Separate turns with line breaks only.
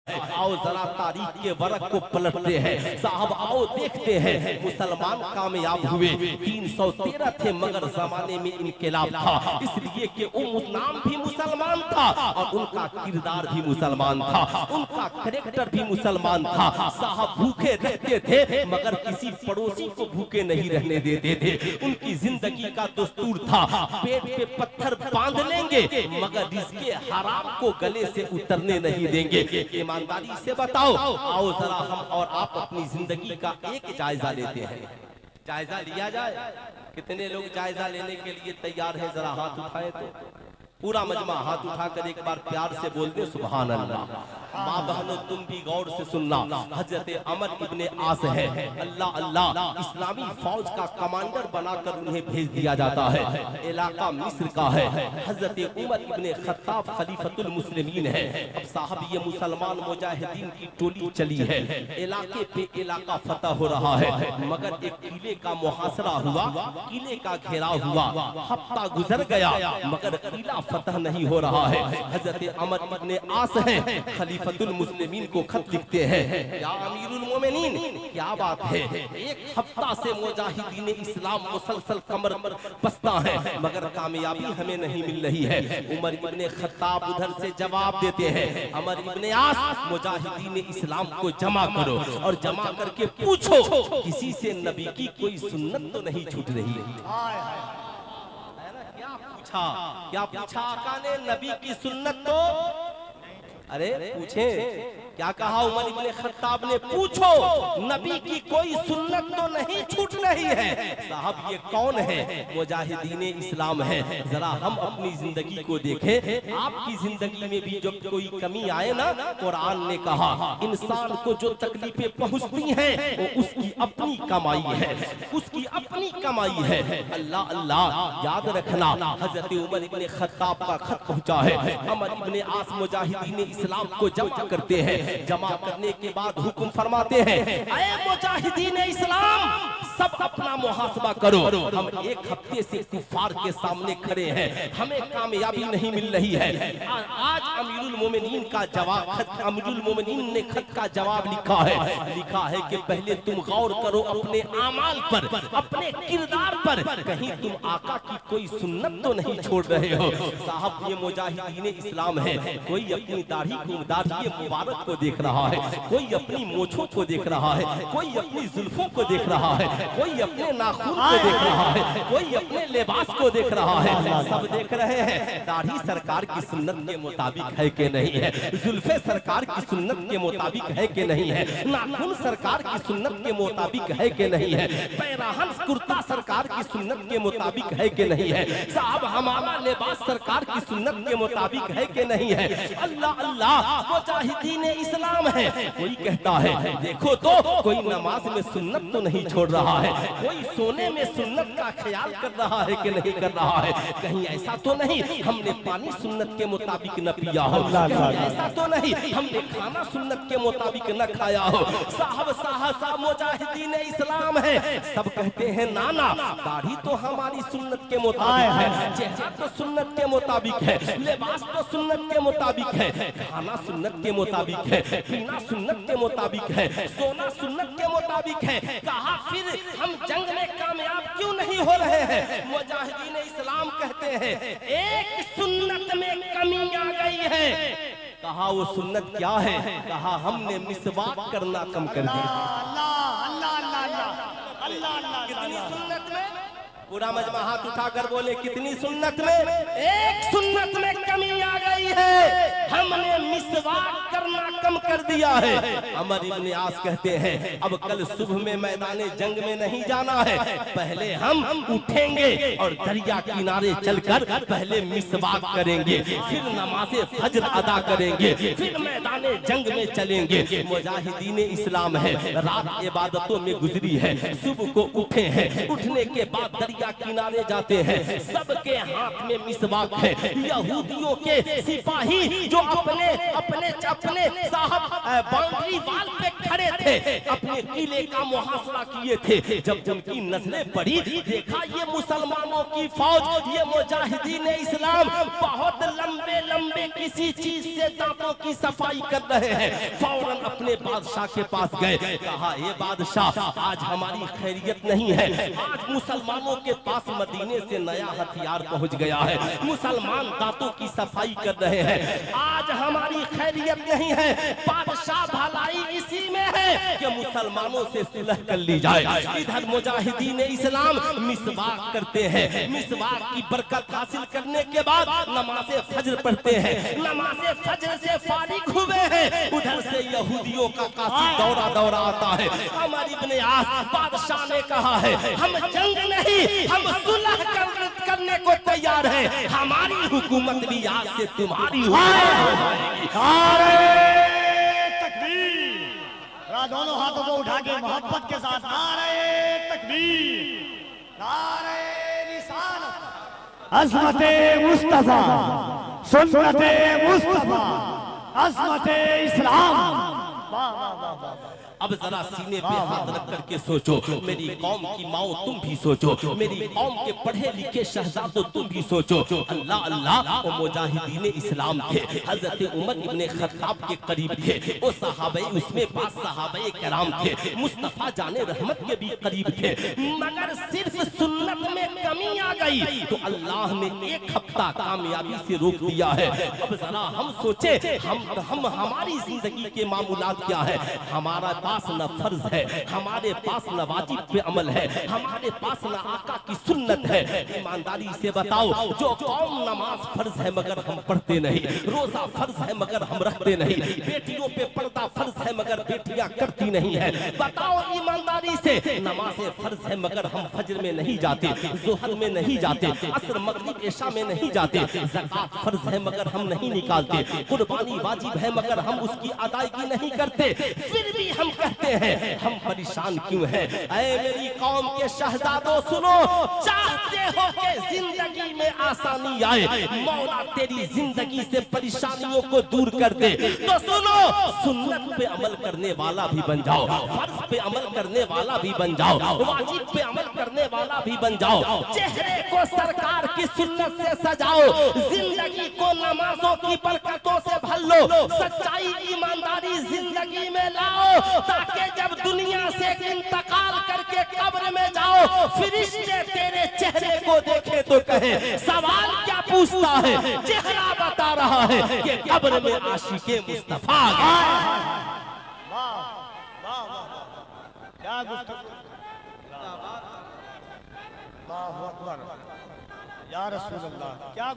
आओ जरा तारीख के वरक को पलटते हैं साहब, आओ देखते हैं मुसलमान कामयाब हुए। 313 थे मगर जमाने में इनकलाब था, इसलिए कि नाम भी मुसलमान था और उनका किरदार भी मुसलमान था, उनका कैरेक्टर भी मुसलमान था। साहब भूखे रहते थे मगर किसी पड़ोसी को भूखे नहीं रहने देते थे। उनकी जिंदगी का दस्तूर था पेट पे पत्थर बांध लेंगे मगर रिज़्क़े हराम को गले से उतरने नहीं देंगे। ईमानदारी से बताओ, आओ जरा हम और आप अपनी जिंदगी का एक जायजा लेते हैं। जायजा लिया जाए। कितने लोग जायजा लेने के लिए तैयार हैं? जरा हाथ उठाए तो पूरा मजमा हाथ उठाकर एक बार प्यार से बोल दे सुभान अल्लाह। माँ बहनों तुम भी गौर से सुनना, हजरत अमर इब्ने आस है, अल्लाह अल्लाह इस्लामी फौज का कमांडर बनाकर उन्हें भेज दिया जाता है। इलाका मिस्र का है। हजरत उमर इब्ने खत्ताब खलीफतुल मुस्लिमीन है। अब साहब ये मुसलमान मुजाहिदीन की टोली चली है, इलाके पे इलाका फतह हो रहा है मगर एक किले का मुहासरा हुआ, किले का घेराव हुआ। हफ्ता गुजर गया मगर किला फतह नहीं हो रहा है। हजरत अमर इब्ने आस है, खलीफतुल मुस्लिमीन को खत लिखते हैं, या अमीरुल मोमिनीन क्या बात है, एक हफ्ता से मुजाहिदीन इस्लाम मुसलसल कमर पर बस्ता है मगर कामयाबी हमें नहीं मिल रही है। उमर इब्ने खत्ताब उधर से जवाब देते हैं, अमर इब्ने आस मुजाहिदीन इस्लाम को जमा करो और जमा करके पूछो किसी से नबी की कोई सुन्नत तो नहीं छूट रही है। क्या पूछा आका ने? नबी की सुन्नत तो अरे पूछे क्या कहा उमर इब्ने खत्ताब ने? पूछो नबी की कोई सुन्नत तो नहीं छूट रही है। साहब ये कौन है? मुजाहिदीन इस्लाम है। जरा हम अपनी जिंदगी को देखें, आपकी जिंदगी में भी जब कोई कमी आए ना, कुरान ने कहा इंसान को जो तकलीफें पहुंचती हैं वो उसकी अपनी कमाई है, उसकी अपनी कमाई है। अल्लाह अल्लाह याद रखना, हजरत उमर इब्ने खत्ताब का खत पहुंचा है। अमर इब्ने आस मुजाहिदीन इस्लाम को जमा करते हैं, जमा करने के बाद हुक्म फरमाते हैं, ऐ मुजाहिदीन इस्लाम सब अपना मुहासबा करो। हम एक हफ्ते से कुफार के सामने खड़े हैं, हमें कामयाबी नहीं मिल रही है। आज अमीरुल मोमिनीन का जवाब, अमीरुल मोमिनीन ने खत का जवाब लिखा है कि पहले तुम गौर करो अपने आमाल पर, अपने किरदार पर, कहीं तुम आका की कोई सुन्नत तो नहीं छोड़ रहे हो। साहब ये मुजाहिदीन इस्लाम है, कोई अपनी दाढ़ी मुबारक को देख रहा है, कोई अपनी मोछों को देख रहा है, कोई अपनी जुल्फों को देख रहा है, कोई अपने नाखून को देख रहा है, कोई अपने लिबास को देख रहा है। सब देख रहे हैं दाढ़ी सरकार की सुन्नत के मुताबिक है कि नहीं है, जुल्फे सरकार की सुन्नत के मुताबिक है कि नहीं है, नाखून सरकार की सुन्नत के मुताबिक है कि नहीं है, पैराहन कुर्ता सरकार की सुन्नत के मुताबिक है कि नहीं है, साहब हमारा लिबास सरकार की सुन्नत के मुताबिक है कि नहीं है। अल्लाह अल्लाह मुजाहिदीन इस्लाम है। कोई कहता है देखो तो कोई नमाज में सुन्नत तो नहीं छोड़ रहा है, कोई सोने में सुन्नत का ख्याल कर रहा है कि नहीं कर रहा है, कहीं ऐसा तो नहीं हमने पानी सुन्नत के मुताबिक न पिया हो, ऐसा तो नहीं हमने खाना सुन्नत के मुताबिक न खाया हो। साहब साहब मुजाहिदीन इस्लाम है। सब कहते हैं नाना दाढ़ी तो हमारी सुन्नत के मुताबिक है, चेहरा तो सुन्नत के मुताबिक है, लिबास तो सुन्नत के मुताबिक है, खाना सुन्नत के मुताबिक है, पीना सुन्नत के मुताबिक है, सोना सुन्नत के मुताबिक है। कहा फिर हम जंग में कामयाब क्यों नहीं हो रहे हैं? मुजाहिदीन इस्लाम कहते हैं एक सुन्नत में कमी आ गई है। कहा वो सुन्नत क्या है? कहा हमने मिसवाक करना कम कर दिया। कितनी सुन्नत में? पूरा मजमा हाथ उठाकर बोले कितनी सुन्नत में? एक सुन्नत में कमी आ गई है, हमने मिसवाक करना कम कर दिया है। अमर इब्ने आस कहते हैं अब कल सुबह में मैदाने जंग में नहीं जाना है, पहले हम उठेंगे और दरिया किनारे चलकर पहले मिसवाक करेंगे, फिर नमाज़े फज्र अदा करेंगे, फिर मैदाने जंग में चलेंगे। मुजाहिदीन इस्लाम है, रात इबादतों में गुजरी है, सुबह को उठे हैं, उठने के बाद दरिया किनारे जाते हैं, सबके हाथ में मिसवाक है। यहूदियों के सिपाही जो अपने अपने अपने साहब बाउंड्री वाल पे खड़े थे, अपने किले का मुहासरा किए थे। जब उनकी नजरें पड़ी, देखा ये मुसलमानों की फौज, ये मुजाहिदीन इस्लाम बहुत लंबे लंबे किसी चीज से दांतों की सफाई कर रहे हैं। फौरन अपने बादशाह के पास गए, कहा ये बादशाह आज हमारी खैरियत नहीं है, आज मुसलमानों के पास मदीने से नया हथियार पहुंच गया है, मुसलमान दांतों की सफाई कर रहे हैं, आज हमारी खैरियत नहीं है। बादशाह भलाई इसी में है कि मुसलमानों से सुलह कर ली जाए। इधर मुजाहिदीन इस्लाम मिसवाक करते हैं, मिसवाक की बरकत हासिल करने के बाद नमाज़े फज्र पढ़ते हैं, नमाज़े फज्र से फारिग हुए हैं, उधर से यहूदियों का काफी दौरा आता है। अमर इब्ने आस बादशाह ने कहा है, हम जंग नहीं, हम सुलह करने को तैयार हैं, हमारी हुकूमत भी आज से तुम्हारी हो जाएगी।
दोनों हाथों को उठा के मोहब्बत के साथ नारे तकबीर, नारे रिसालत, अज़मते मुस्तफा, सुन्नते मुस्तफा, अज़मते इस्लाम।
अब जरा सीने पे हाथ रख करके सोचो, मेरी कौम की माओ तुम भी सोचो, मेरी कौम के पढ़े लिखे शहजादों तुम भी सोचो। अल्लाह अल्लाह वो मुजाहिदीन इस्लाम थे, हजरत उमर इब्ने खत्ताब के करीब थे, वो सहाबे उसमें पास सहाबे कराम थे, मुस्तफा जाने रहमत के भी करीब थे, मगर सिर्फ सुन्नत में कमी आ गई तो अल्लाह ने एक हफ्ता कामयाबी से रोक दिया है। अब जरा हम सोचे, हम हमारी जिंदगी के मामूलात क्या है? हमारा पास न फर्ज है, हमारे पास न वाजिब पे अमल है, हमारे पास न आका की सुन्नत है। ईमानदारी से बताओ, जो कौम नमाज फर्ज है मगर हम पढ़ते नहीं, रोजा फर्ज है मगर हम रखते नहीं, बेटियों पे पर्दा फर्ज है मगर बेटियां करती नहीं है, बताओ ईमानदारी से, नमाज़े फर्ज है मगर हम फजर में नहीं जाते, जोहर में नहीं जाते, असर मगरिब इशा में नहीं जाते, ज़कात फर्ज है मगर हम नहीं निकालते, कुर्बानी वाजिब है मगर हम उसकी अदायगी नहीं करते, फिर भी हम कहते हैं हम परेशान क्यों हैं? ऐ मेरी कौम के शहजादों सुनो, चाहते हो कि जिंदगी में आसानी आए, मौला तेरी जिंदगी से परेशानियों को दूर कर दे, तो सुनो, सुन्नत पे अमल करने वाला भी बन जाओ, फर्ज पे अमल करने वाला भी बन जाओ, वाजिब पे अमल करने वाला भी बन जाओ, चेहरे को सरकार की सुन्नत से सजाओ, जिंदगी को नमाजों की बरकतों से भर लो, सच्चाई ईमानदारी जिंदगी में लाओ, ताकि जब दुनिया से इंतकाल करके कब्र में जाओ, फरिश्ते तेरे चेहरे को देखे तो कहे सवाल क्या पूछता है? चेहरा बता रहा है कि कब्र में आशिके मुस्तफा
क्या गुफ्तगू, अल्लाहु अकबर, या रसूल अल्लाह, क्या